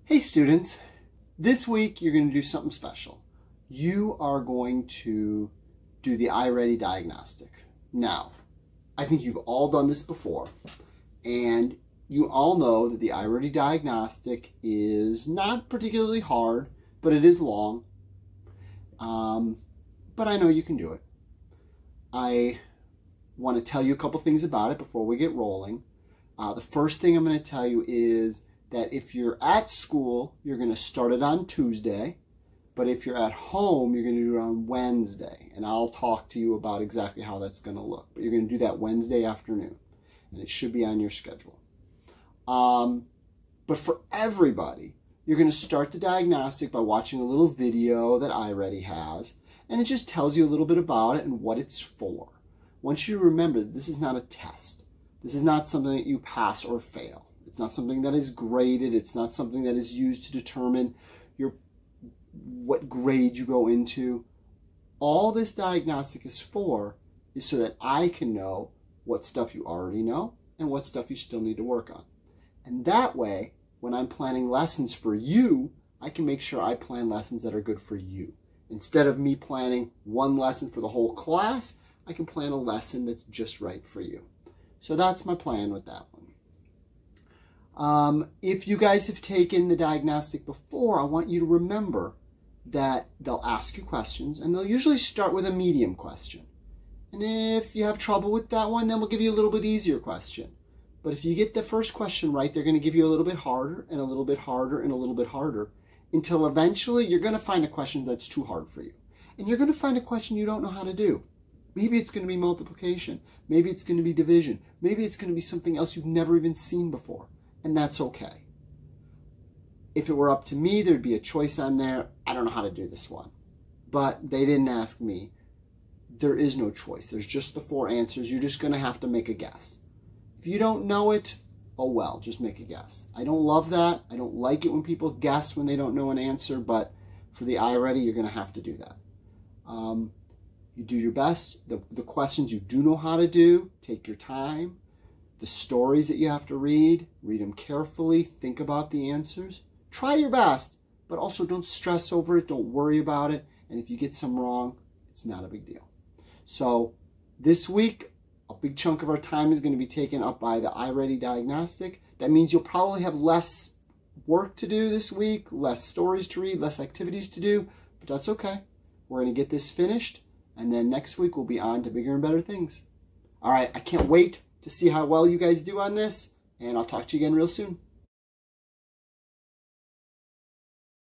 Hey students, this week you're going to do something special. You are going to do the iReady diagnostic. Now, I think you've all done this before, and you all know that the iReady diagnostic is not particularly hard, but it is long. But I know you can do it. I want to tell you a couple things about it before we get rolling. The first thing I'm going to tell you is that if you're at school, you're going to start it on Tuesday, but if you're at home, you're going to do it on Wednesday, and I'll talk to you about exactly how that's going to look. But you're going to do that Wednesday afternoon, and it should be on your schedule. But for everybody, you're going to start the diagnostic by watching a little video that iReady has, and it just tells you a little bit about it and what it's for. I want you to remember that this is not a test. This is not something that you pass or fail. It's not something that is graded. It's not something that is used to determine what grade you go into. All this diagnostic is for is so that I can know what stuff you already know and what stuff you still need to work on. And that way, when I'm planning lessons for you, I can make sure I plan lessons that are good for you. Instead of me planning one lesson for the whole class, I can plan a lesson that's just right for you. So that's my plan with that one. If you guys have taken the diagnostic before, I want you to remember that they'll ask you questions, and they'll usually start with a medium question. And if you have trouble with that one, then we'll give you a little bit easier question. But if you get the first question right, they're going to give you a little bit harder, and a little bit harder, and a little bit harder, until eventually you're going to find a question that's too hard for you. And you're going to find a question you don't know how to do. Maybe it's going to be multiplication. Maybe it's going to be division. Maybe it's going to be something else you've never even seen before. And that's okay. If it were up to me, there'd be a choice on there. I don't know how to do this one. But they didn't ask me. There is no choice. There's just the 4 answers. You're just going to have to make a guess. If you don't know it, oh well, just make a guess. I don't love that. I don't like it when people guess when they don't know an answer, but for the iReady, you're going to have to do that. You do your best. The questions you do know how to do, take your time. The stories that you have to read them carefully, think about the answers. Try your best, but also don't stress over it, don't worry about it, and if you get some wrong, it's not a big deal. So this week, a big chunk of our time is going to be taken up by the iReady diagnostic. That means you'll probably have less work to do this week, less stories to read, less activities to do, but that's okay. We're going to get this finished, and then next week we'll be on to bigger and better things. All right, I can't wait to see how well you guys do on this, and I'll talk to you again real soon.